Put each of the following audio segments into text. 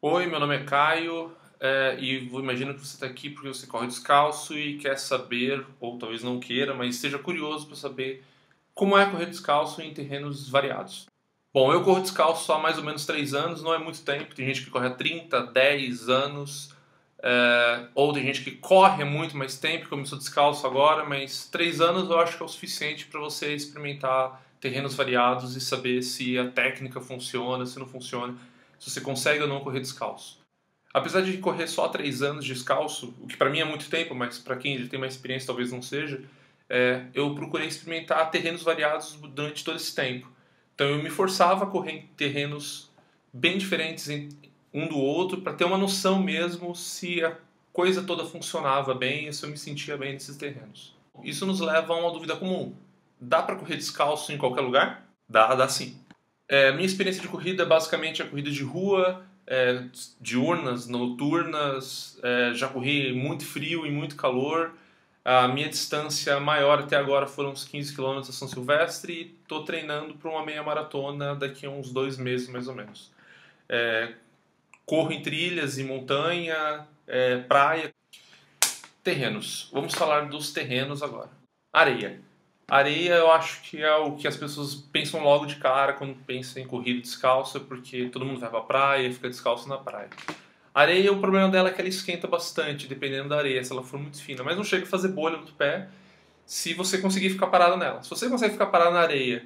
Oi, meu nome é Caio, imagino que você está aqui porque você corre descalço e quer saber, ou talvez não queira, mas esteja curioso para saber como é correr descalço em terrenos variados. Bom, eu corro descalço há mais ou menos 3 anos, não é muito tempo, tem gente que corre há 30, 10 anos, ou tem gente que corre há muito mais tempo, começou descalço agora, mas 3 anos eu acho que é o suficiente para você experimentar terrenos variados e saber se a técnica funciona, se não funciona, se você consegue ou não correr descalço. Apesar de correr só há 3 anos descalço, o que para mim é muito tempo, mas para quem já tem mais experiência talvez não seja, eu procurei experimentar terrenos variados durante todo esse tempo. Então eu me forçava a correr em terrenos bem diferentes um do outro para ter uma noção mesmo se a coisa toda funcionava bem e se eu me sentia bem nesses terrenos. Isso nos leva a uma dúvida comum. Dá para correr descalço em qualquer lugar? Dá sim. Minha experiência de corrida é basicamente a corrida de rua, diurnas, noturnas, já corri muito frio e muito calor. A minha distância maior até agora foram uns 15 quilômetros a São Silvestre e estou treinando para uma meia maratona daqui a uns 2 meses mais ou menos. Corro em trilhas, em montanha, praia. Terrenos. Vamos falar dos terrenos agora. Areia. Areia eu acho que é o que as pessoas pensam logo de cara quando pensam em corrida descalça, porque todo mundo vai pra praia e fica descalço na praia. Areia, o problema dela é que ela esquenta bastante, dependendo da areia, se ela for muito fina, mas não chega a fazer bolha no pé se você conseguir ficar parado nela. Se você consegue ficar parado na areia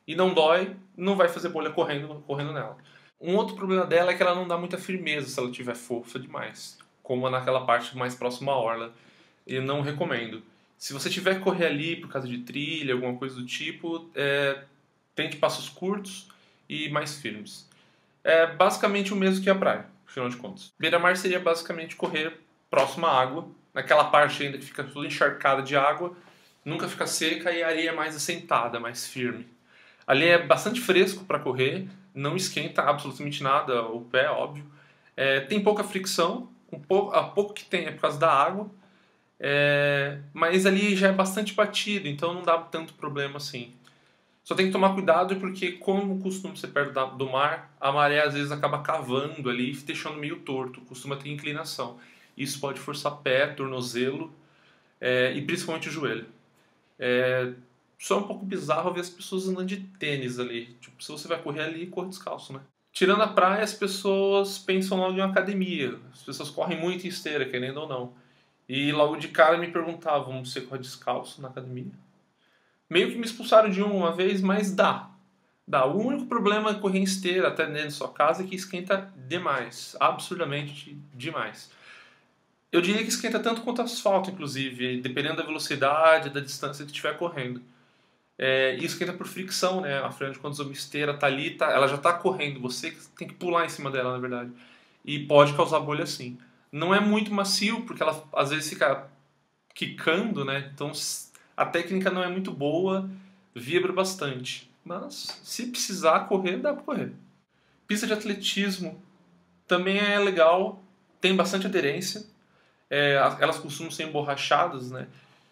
e não dói, não vai fazer bolha correndo nela. Um outro problema dela é que ela não dá muita firmeza se ela estiver fofa demais, como naquela parte mais próxima à orla. Eu não recomendo. Se você tiver que correr ali por causa de trilha, alguma coisa do tipo, tente passos curtos e mais firmes. É basicamente o mesmo que a praia, afinal de contas. Beira-mar seria basicamente correr próximo à água, naquela parte ainda que fica toda encharcada de água, nunca fica seca e a areia é mais assentada, mais firme. Ali é bastante fresco para correr, não esquenta absolutamente nada o pé, óbvio. Tem pouca fricção, a pouco que tem é por causa da água, mas ali já é bastante batido, então não dá tanto problema assim. Só tem que tomar cuidado porque, como costuma ser perto do mar, a maré às vezes acaba cavando ali e deixando meio torto, costuma ter inclinação. Isso pode forçar pé, tornozelo e principalmente o joelho. Só é um pouco bizarro ver as pessoas andando de tênis ali. Tipo, se você vai correr ali, corre descalço, né? Tirando a praia, as pessoas pensam logo em uma academia. As pessoas correm muito em esteira, querendo ou não. E logo de cara me perguntavam, você corre descalço na academia? Meio que me expulsaram de uma vez, mas dá. Dá. O único problema é correr em esteira até dentro da sua casa é que esquenta demais. Absurdamente demais. Eu diria que esquenta tanto quanto asfalto, inclusive, dependendo da velocidade, da distância que estiver correndo. E esquenta por fricção, né? Afinal de contas, uma esteira tá ali, ela já está correndo, você tem que pular em cima dela, na verdade. E pode causar bolha sim. Não é muito macio, porque ela às vezes fica quicando, né? Então a técnica não é muito boa, vibra bastante. Mas se precisar correr, dá para correr. Pista de atletismo também é legal, tem bastante aderência. Elas costumam ser emborrachadas, né?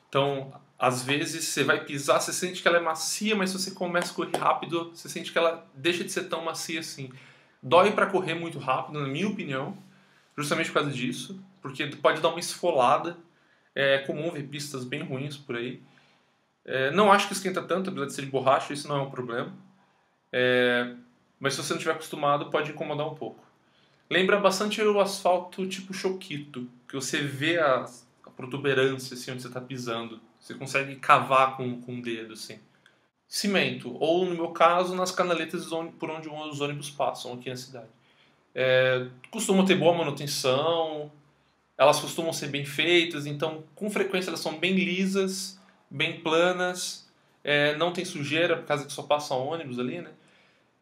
Então, às vezes você vai pisar, você sente que ela é macia, mas se você começa a correr rápido, você sente que ela deixa de ser tão macia assim. Dói para correr muito rápido, na minha opinião, justamente por causa disso, porque pode dar uma esfolada. É comum ver pistas bem ruins por aí. Não acho que esquenta tanto, apesar de ser de borracha, isso não é um problema. Mas se você não estiver acostumado, pode incomodar um pouco. Lembra bastante o asfalto tipo choquito, que você vê a protuberância assim, onde você está pisando. Você consegue cavar com o dedo assim. Cimento, ou no meu caso, nas canaletas por onde os ônibus passam aqui na cidade. Costumam ter boa manutenção, elas costumam ser bem feitas, então com frequência elas são bem lisas, bem planas, não tem sujeira por causa que só passa ônibus ali, né?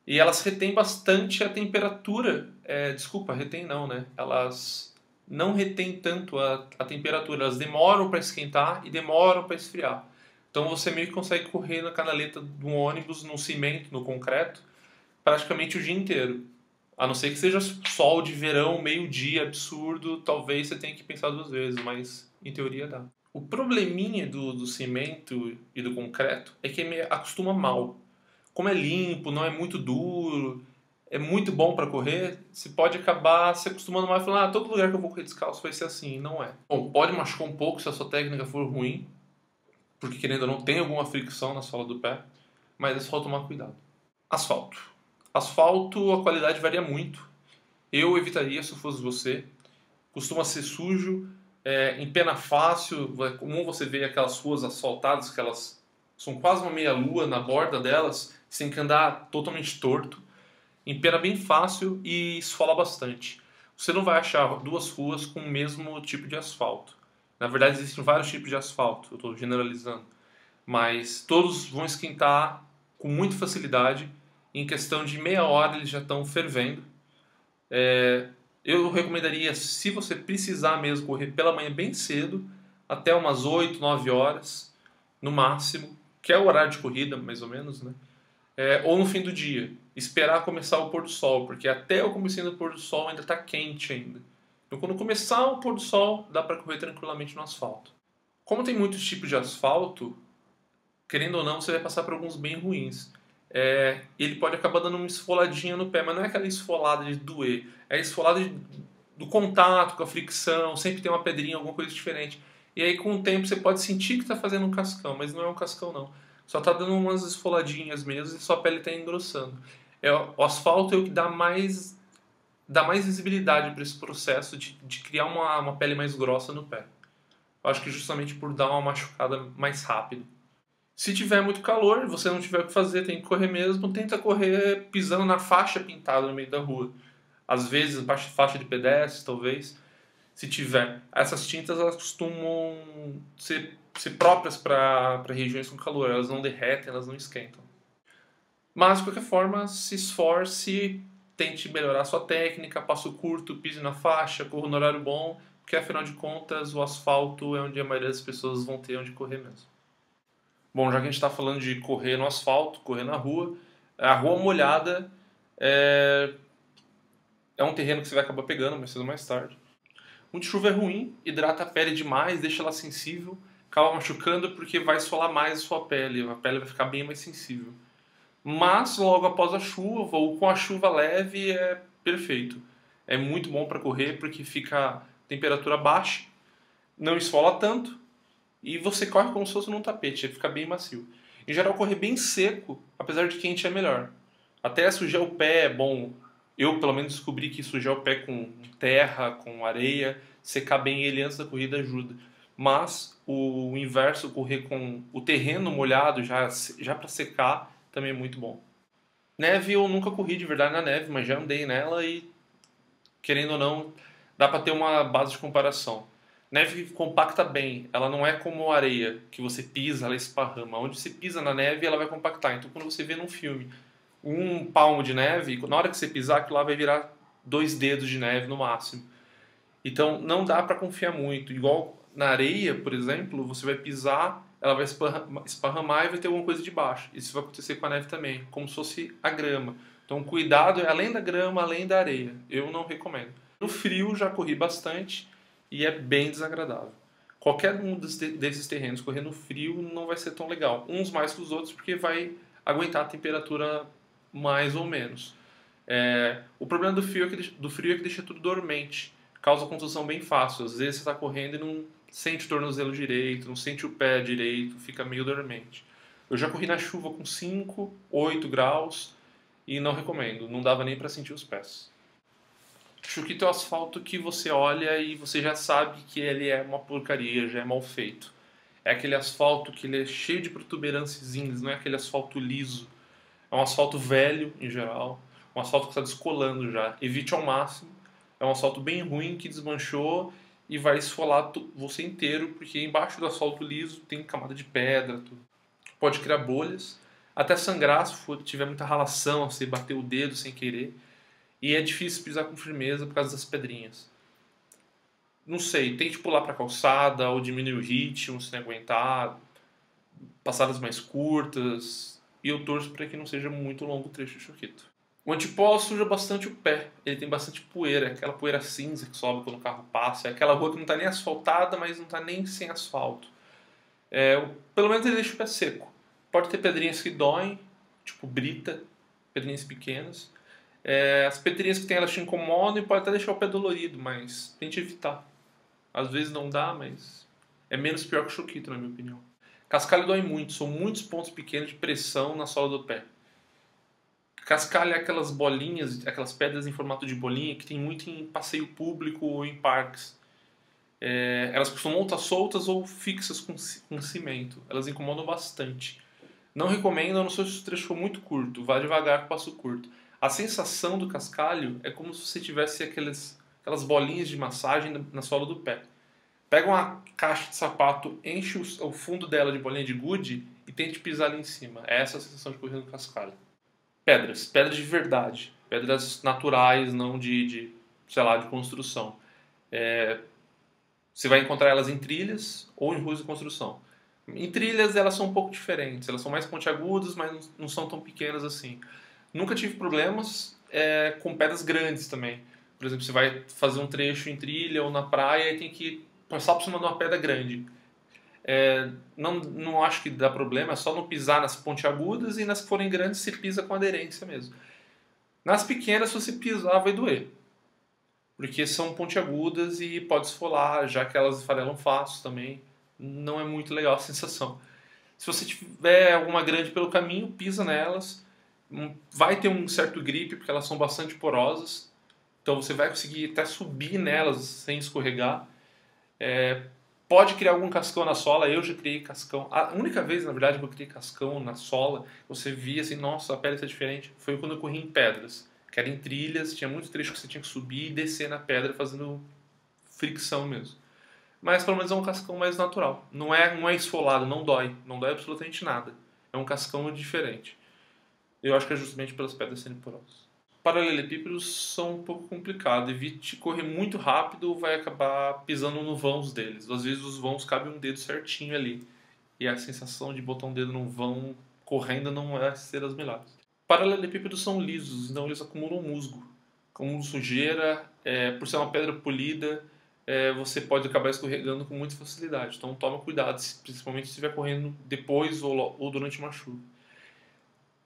E elas retêm bastante a temperatura. Desculpa, retém não, né? Elas não retêm tanto a temperatura, elas demoram para esquentar e demoram para esfriar. Então você meio que consegue correr na canaleta de um ônibus, no cimento, no concreto, praticamente o dia inteiro. A não ser que seja sol de verão, meio-dia, absurdo, talvez você tenha que pensar 2 vezes, mas em teoria dá. O probleminha do cimento e do concreto é que acostuma mal. Como é limpo, não é muito duro, é muito bom para correr, você pode acabar se acostumando mais, falando, ah, todo lugar que eu vou correr descalço vai ser assim, e não é. Bom, pode machucar um pouco se a sua técnica for ruim, porque querendo ou não tem alguma fricção na sola do pé, mas é só tomar cuidado. Asfalto. Asfalto, a qualidade varia muito. Eu evitaria se eu fosse você. Costuma ser sujo, empena fácil, é comum você ver aquelas ruas asfaltadas que elas são quase uma meia-lua na borda delas, sem que andar totalmente torto. Empena bem fácil e esfola bastante. Você não vai achar duas ruas com o mesmo tipo de asfalto. Na verdade, existem vários tipos de asfalto, eu estou generalizando. Mas todos vão esquentar com muita facilidade. Em questão de meia hora eles já estão fervendo. Eu recomendaria, se você precisar mesmo, correr pela manhã bem cedo, até umas 8, 9 horas, no máximo, que é o horário de corrida, mais ou menos, né? Ou no fim do dia, esperar começar o pôr do sol, porque até o começo do pôr do sol ainda está quente ainda. Então quando começar o pôr do sol, dá para correr tranquilamente no asfalto. Como tem muitos tipos de asfalto, querendo ou não, você vai passar por alguns bem ruins. Ele pode acabar dando uma esfoladinha no pé, mas não é aquela esfolada de doer, é a esfolada do contato, com a fricção, sempre tem uma pedrinha, alguma coisa diferente. E aí com o tempo você pode sentir que está fazendo um cascão, mas não é um cascão não. Só está dando umas esfoladinhas mesmo e sua pele está engrossando. O asfalto é o que dá mais visibilidade para esse processo de criar uma pele mais grossa no pé. Eu acho que justamente por dar uma machucada mais rápido. Se tiver muito calor, você não tiver o que fazer, tem que correr mesmo, tenta correr pisando na faixa pintada no meio da rua. Às vezes, faixa de pedestre, talvez, se tiver. Essas tintas elas costumam ser próprias para regiões com calor, elas não derretem, elas não esquentam. Mas, de qualquer forma, se esforce, tente melhorar a sua técnica, passo curto, pise na faixa, corra no horário bom, porque afinal de contas o asfalto é onde a maioria das pessoas vão ter onde correr mesmo. Bom, já que a gente está falando de correr no asfalto, correr na rua, a rua molhada é, é um terreno que você vai acabar pegando mais cedo ou mais tarde. Muito chuva é ruim, hidrata a pele demais, deixa ela sensível, acaba machucando porque vai esfolar mais a pele vai ficar bem mais sensível. Mas logo após a chuva ou com a chuva leve é perfeito. É muito bom para correr porque fica temperatura baixa, não esfola tanto e você corre como se fosse num tapete, fica bem macio. Em geral, correr bem seco, apesar de quente, é melhor. Até sujar o pé é bom. Eu, pelo menos, descobri que sujar o pé com terra, com areia, secar bem ele antes da corrida ajuda. Mas o inverso, correr com o terreno molhado já para secar, também é muito bom. Neve eu nunca corri de verdade na neve, mas já andei nela e, querendo ou não, dá para ter uma base de comparação. Neve compacta bem, ela não é como areia, que você pisa, ela esparrama. Onde você pisa na neve, ela vai compactar. Então, quando você vê num filme um palmo de neve, na hora que você pisar, aquilo lá vai virar 2 dedos de neve no máximo. Então, não dá para confiar muito. Igual na areia, por exemplo, você vai pisar, ela vai esparramar e vai ter alguma coisa de baixo. Isso vai acontecer com a neve também, como se fosse a grama. Então, cuidado é além da grama, além da areia. Eu não recomendo. No frio, já corri bastante e é bem desagradável. Qualquer um desses terrenos correr no frio não vai ser tão legal. Uns mais que os outros, porque vai aguentar a temperatura mais ou menos. O problema do frio é que deixa tudo dormente, causa contusão bem fácil. Às vezes você está correndo e não sente o tornozelo direito, não sente o pé direito, fica meio dormente. Eu já corri na chuva com 5, 8 graus e não recomendo, não dava nem para sentir os pés. Chuquito é o asfalto que você olha e você já sabe que ele é uma porcaria, já é mal feito. É aquele asfalto que ele é cheio de protuberâncias, não é aquele asfalto liso. É um asfalto velho, em geral, um asfalto que está descolando já. Evite ao máximo. É um asfalto bem ruim que desmanchou e vai esfolar você inteiro, porque embaixo do asfalto liso tem camada de pedra, tudo. Pode criar bolhas, até sangrar se tiver muita ralação, você bater o dedo sem querer. E é difícil pisar com firmeza por causa das pedrinhas. Não sei, tente pular para a calçada ou diminuir o ritmo se não aguentar, passadas mais curtas, e eu torço para que não seja muito longo o trecho de Choquito. O antipolo suja bastante o pé, ele tem bastante poeira, aquela poeira cinza que sobe quando o carro passa, é aquela rua que não está nem asfaltada, mas não está nem sem asfalto. Pelo menos ele deixa o pé seco. Pode ter pedrinhas que doem, tipo brita, pedrinhas pequenas. As pedrinhas que tem elas te incomodam e pode até deixar o pé dolorido, mas tente evitar. Às vezes não dá, mas é menos pior que o choquito, na minha opinião. Cascalho dói muito, são muitos pontos pequenos de pressão na sola do pé. Cascalho é aquelas bolinhas, aquelas pedras em formato de bolinha que tem muito em passeio público ou em parques. Elas costumam estar soltas ou fixas com cimento. Elas incomodam bastante. Não recomendo, a não ser se o trecho for muito curto. Vá devagar com passo curto. A sensação do cascalho é como se você tivesse aquelas bolinhas de massagem na sola do pé. Pega uma caixa de sapato, enche o fundo dela de bolinha de gude e tente pisar ali em cima. É essa a sensação de correr no cascalho. Pedras de verdade. Pedras naturais, não sei lá, de construção. Você vai encontrar elas em trilhas ou em ruas de construção. Em trilhas elas são um pouco diferentes, elas são mais pontiagudas, mas não são tão pequenas assim. Nunca tive problemas com pedras grandes também. Por exemplo, você vai fazer um trecho em trilha ou na praia e tem que passar por cima de uma pedra grande. Não acho que dá problema, é só não pisar nas pontiagudas e nas que forem grandes você pisa com aderência mesmo. Nas pequenas, se você pisar, vai doer. Porque são pontiagudas e pode esfolar, já que elas esfarelam fácil também. Não é muito legal a sensação. Se você tiver alguma grande pelo caminho, pisa nelas. Vai ter um certo grip, porque elas são bastante porosas. Então você vai conseguir até subir nelas sem escorregar. Pode criar algum cascão na sola. Eu já criei cascão. A única vez, na verdade, que eu criei cascão na sola, você via assim, nossa, a pele está diferente. Foi quando eu corri em pedras. Que era em trilhas, tinha muito trecho que você tinha que subir e descer na pedra fazendo fricção mesmo. Mas pelo menos é um cascão mais natural. Não é esfolado, não dói. Não dói absolutamente nada. É um cascão diferente. Eu acho que é justamente pelas pedras serem porosas. Paralelepípedos são um pouco complicados. Evite correr muito rápido, vai acabar pisando no vãos deles. Às vezes os vãos cabem um dedo certinho ali. E a sensação de botar um dedo num vão correndo não vai ser das melhores. Paralelepípedos são lisos, então eles acumulam musgo. Acumulam sujeira, por ser uma pedra polida, você pode acabar escorregando com muita facilidade. Então toma cuidado, principalmente se estiver correndo depois ou durante uma chuva.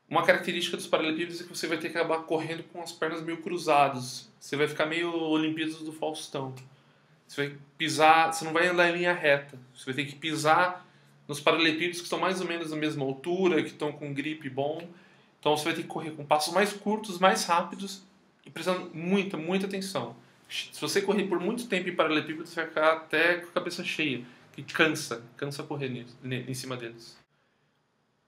Uma característica dos paralelepípedos é que você vai ter que acabar correndo com as pernas meio cruzadas. Você vai ficar meio Olimpíadas do Faustão. Você vai pisar, você não vai andar em linha reta. Você vai ter que pisar nos paralelepípedos que estão mais ou menos na mesma altura, que estão com grip bom. Então você vai ter que correr com passos mais curtos, mais rápidos e prestando muita atenção. Se você correr por muito tempo em paralelepípedo, você vai ficar até com a cabeça cheia, que cansa correr em cima deles.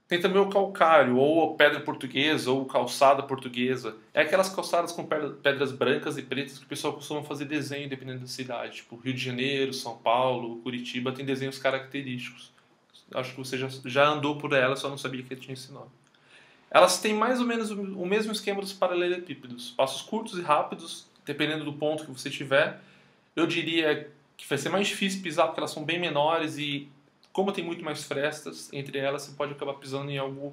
Tem também o calcário, ou a pedra portuguesa, ou calçada portuguesa. É aquelas calçadas com pedras brancas e pretas que o pessoal costuma fazer desenho dependendo da cidade. Tipo Rio de Janeiro, São Paulo, Curitiba, tem desenhos característicos. Acho que você já andou por ela, só não sabia que tinha esse nome. Elas têm mais ou menos o mesmo esquema dos paralelepípedos. Passos curtos e rápidos, dependendo do ponto que você tiver. Eu diria que vai ser mais difícil pisar porque elas são bem menores e, como tem muito mais frestas entre elas, você pode acabar pisando em algo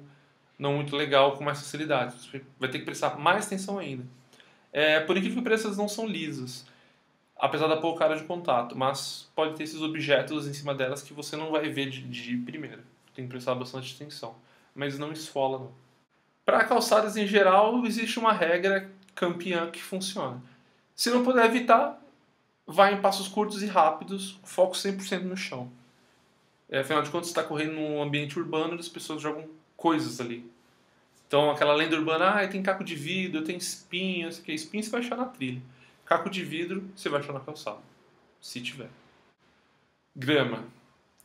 não muito legal com mais facilidade. Você vai ter que prestar mais atenção ainda. Por incrível que pareça, elas não são lisas, apesar da pouca área de contato, mas pode ter esses objetos em cima delas que você não vai ver de primeira. Tem que prestar bastante atenção. Mas não esfola, não. Para calçadas em geral, existe uma regra campeã que funciona. Se não puder evitar, vai em passos curtos e rápidos, foco 100% no chão. Afinal de contas, você está correndo num ambiente urbano e as pessoas jogam coisas ali. Então, aquela lenda urbana, tem caco de vidro, tem espinho, não sei o que. Espinho você vai achar na trilha. Caco de vidro, você vai achar na calçada. Se tiver. Grama.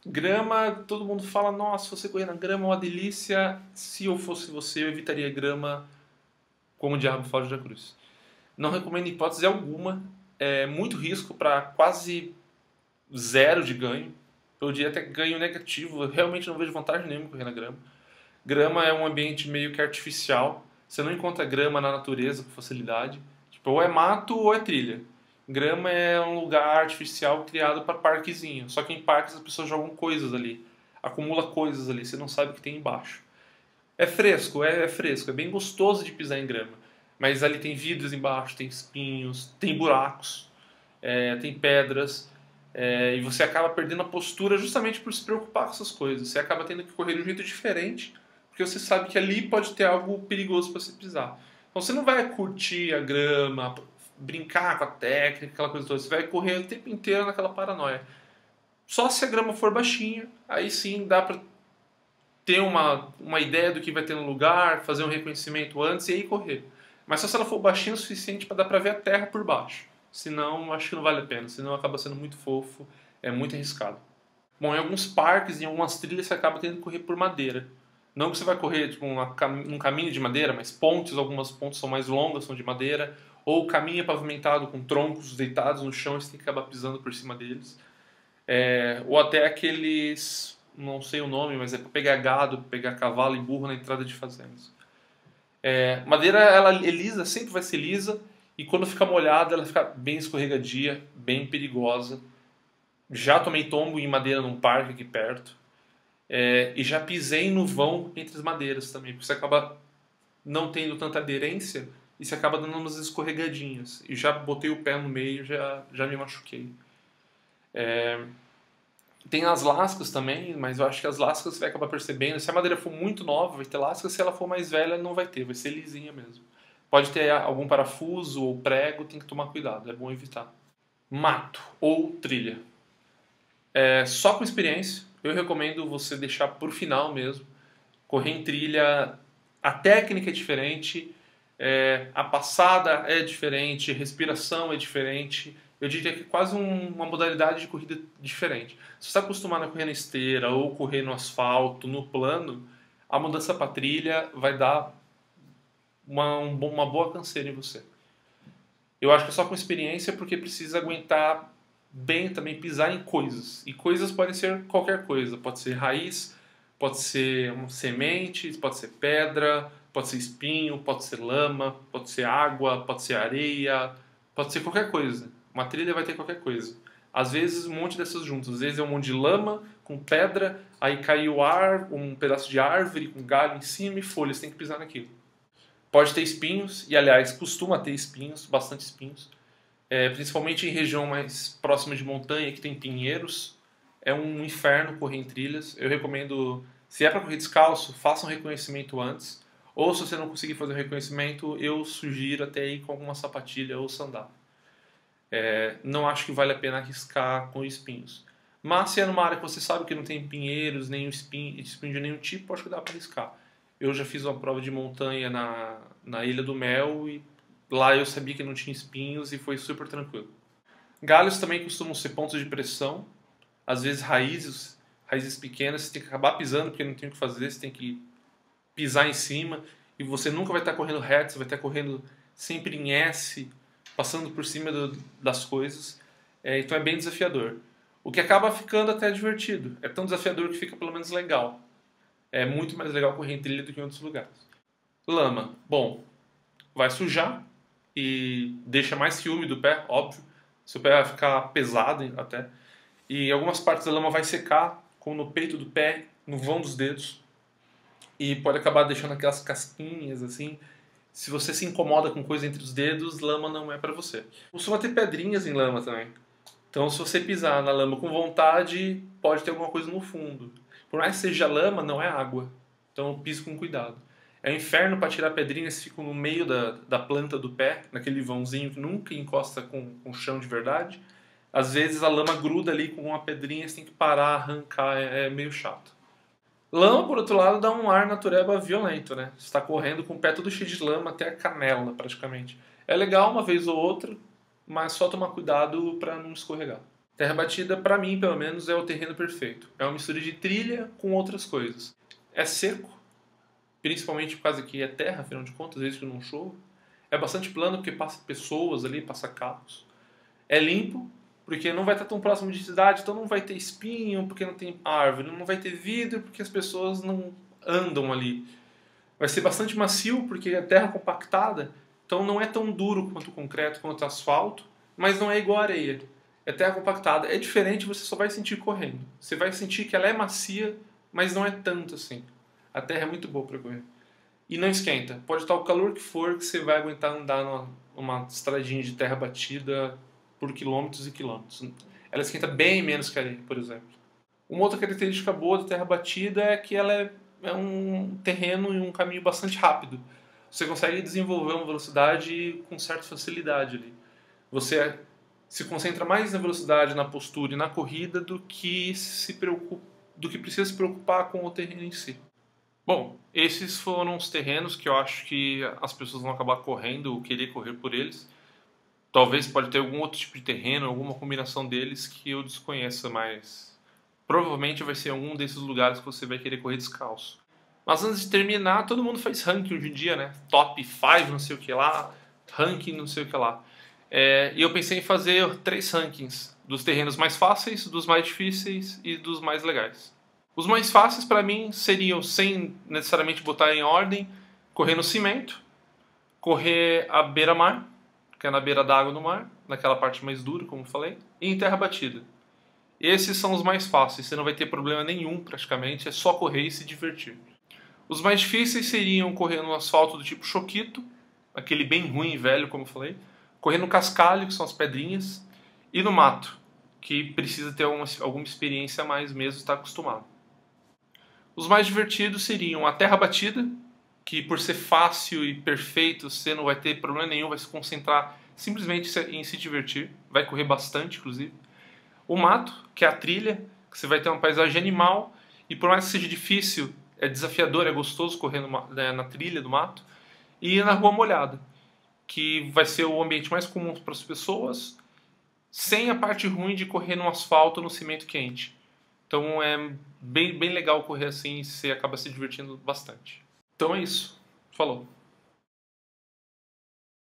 Grama, todo mundo fala, nossa, você correr na grama é uma delícia. Se eu fosse você, eu evitaria grama como o diabo foge da cruz. Não recomendo hipótese alguma. É muito risco para quase zero de ganho. Eu diria até ganho negativo. Eu realmente não vejo vantagem nenhuma correr na grama. Grama é um ambiente meio que artificial. Você não encontra grama na natureza com facilidade. Tipo, ou é mato ou é trilha. Grama é um lugar artificial criado para parquezinho. Só que em parques as pessoas jogam coisas ali. Acumula coisas ali. Você não sabe o que tem embaixo. É fresco, é fresco. É bem gostoso de pisar em grama. Mas ali tem vidros embaixo, tem espinhos, tem buracos, tem pedras. E você acaba perdendo a postura justamente por se preocupar com essas coisas. Você acaba tendo que correr de um jeito diferente, porque você sabe que ali pode ter algo perigoso para você pisar. Então você não vai curtir a grama, brincar com a técnica, aquela coisa toda. Você vai correr o tempo inteiro naquela paranoia. Só se a grama for baixinha, aí sim dá pra ter uma ideia do que vai ter no lugar, fazer um reconhecimento antes e aí correr. Mas só se ela for baixinha o suficiente para dar para ver a terra por baixo. Senão, acho que não vale a pena. Senão acaba sendo muito fofo, é muito arriscado. Bom, em alguns parques, em algumas trilhas, você acaba tendo que correr por madeira. Não que você vai correr tipo, um caminho de madeira, mas pontes, algumas pontes são mais longas, são de madeira. Ou o caminho é pavimentado com troncos deitados no chão, você tem que acabar pisando por cima deles. Ou até aqueles, não sei o nome, mas é para pegar gado, pegar cavalo e burro na entrada de fazendas. Madeira, ela é lisa, sempre vai ser lisa, e quando fica molhada, ela fica bem escorregadia, bem perigosa. Já tomei tombo em madeira num parque aqui perto, e já pisei no vão entre as madeiras também, porque você acaba não tendo tanta aderência e você acaba dando umas escorregadinhas. E já botei o pé no meio, já me machuquei. Tem as lascas também, mas eu acho que as lascas você vai acabar percebendo. Se a madeira for muito nova, vai ter lasca. Se ela for mais velha, não vai ter. Vai ser lisinha mesmo. Pode ter algum parafuso ou prego, tem que tomar cuidado. É bom evitar. Mato ou trilha. Só com experiência. Eu recomendo você deixar por final mesmo. Correr em trilha, a técnica é diferente. A passada é diferente, a respiração é diferente. Eu diria que é quase uma modalidade de corrida diferente. Se você está acostumado a correr na esteira ou correr no asfalto, no plano, a mudança para trilha vai dar uma boa canseira em você. Eu acho que é só com experiência porque precisa aguentar bem também pisar em coisas. E coisas podem ser qualquer coisa. Pode ser raiz, pode ser uma semente, pode ser pedra, pode ser espinho, pode ser lama, pode ser água, pode ser areia, pode ser qualquer coisa. Uma trilha vai ter qualquer coisa. Às vezes um monte dessas juntas. Às vezes é um monte de lama com pedra, aí caiu um pedaço de árvore com galho em cima e folhas, tem que pisar naquilo. Pode ter espinhos, e aliás, costuma ter espinhos, bastante espinhos. Principalmente em região mais próxima de montanha, que tem pinheiros. É um inferno correr em trilhas. Eu recomendo, se é para correr descalço, faça um reconhecimento antes. Ou se você não conseguir fazer o reconhecimento, eu sugiro até ir com alguma sapatilha ou sandália. Não acho que vale a pena arriscar com espinhos. Mas se é numa área que você sabe que não tem pinheiros, nem espinho de nenhum tipo, acho que dá para arriscar. Eu já fiz uma prova de montanha na Ilha do Mel e lá eu sabia que não tinha espinhos e foi super tranquilo. Galhos também costumam ser pontos de pressão. Às vezes raízes pequenas, você tem que acabar pisando porque não tem o que fazer, você tem que pisar em cima e você nunca vai estar correndo reto, você vai estar correndo sempre em S, passando por cima das coisas. Então é bem desafiador. O que acaba ficando até divertido. É tão desafiador que fica pelo menos legal. É muito mais legal correr em trilha do que em outros lugares. Lama. Bom, vai sujar e deixa mais que úmido o pé, óbvio. Seu pé vai ficar pesado até. E algumas partes da lama vai secar, como no peito do pé, no vão dos dedos. E pode acabar deixando aquelas casquinhas assim. Se você se incomoda com coisa entre os dedos, lama não é para você. Costuma ter pedrinhas em lama também. Então, se você pisar na lama com vontade, pode ter alguma coisa no fundo. Por mais que seja lama, não é água. Então, pise com cuidado. É um inferno para tirar pedrinhas que ficam no meio da planta do pé, naquele vãozinho que nunca encosta com o chão de verdade. Às vezes a lama gruda ali com uma pedrinha, você tem que parar, arrancar, é meio chato. Lama, por outro lado, dá um ar natureba violento, né? Você está correndo com o pé todo cheio de lama até a canela, praticamente. É legal uma vez ou outra, mas só tomar cuidado para não escorregar. Terra batida, para mim, pelo menos, é o terreno perfeito. É uma mistura de trilha com outras coisas. É seco, principalmente por causa que é terra, afinal de contas, às vezes que não chove. É bastante plano porque passa pessoas ali, passa carros. É limpo, porque não vai estar tão próximo de cidade, então não vai ter espinho, porque não tem árvore, não vai ter vidro, porque as pessoas não andam ali. Vai ser bastante macio, porque é terra compactada, então não é tão duro quanto o concreto, quanto o asfalto, mas não é igual a areia. É terra compactada. É diferente, você só vai sentir correndo. Você vai sentir que ela é macia, mas não é tanto assim. A terra é muito boa para correr. E não esquenta. Pode estar o calor que for, que você vai aguentar andar numa estradinha de terra batida por quilômetros e quilômetros. Ela esquenta bem menos que a areia, por exemplo. Uma outra característica boa da terra batida é que ela é um terreno e um caminho bastante rápido. você consegue desenvolver uma velocidade com certa facilidade ali. Você se concentra mais na velocidade, na postura e na corrida do que precisa se preocupar com o terreno em si. Bom, esses foram os terrenos que eu acho que as pessoas vão acabar correndo ou querer correr por eles. Talvez pode ter algum outro tipo de terreno, alguma combinação deles que eu desconheça, mas provavelmente vai ser algum desses lugares que você vai querer correr descalço. Mas antes de terminar, todo mundo faz ranking hoje em dia, né? Top 5, não sei o que lá, ranking, não sei o que lá. E eu pensei em fazer 3 rankings dos terrenos mais fáceis, dos mais difíceis e dos mais legais. Os mais fáceis para mim seriam, sem necessariamente botar em ordem, correr no cimento, correr à beira-mar, que é na beira d'água do mar, naquela parte mais dura, como falei, e em terra batida. Esses são os mais fáceis, você não vai ter problema nenhum praticamente, é só correr e se divertir. Os mais difíceis seriam correr no asfalto do tipo choquito, aquele bem ruim e velho, como eu falei, correr no cascalho, que são as pedrinhas, e no mato, que precisa ter alguma experiência a mais mesmo, estar acostumado. Os mais divertidos seriam a terra batida, que por ser fácil e perfeito, você não vai ter problema nenhum, vai se concentrar simplesmente em se divertir, vai correr bastante, inclusive. O mato, que é a trilha, que você vai ter uma paisagem animal, e por mais que seja difícil, é desafiador, é gostoso correr na trilha do mato. E na rua molhada, que vai ser o ambiente mais comum para as pessoas, sem a parte ruim de correr no asfalto, no cimento quente. Então é bem legal correr assim e você acaba se divertindo bastante. Então é isso. Falou.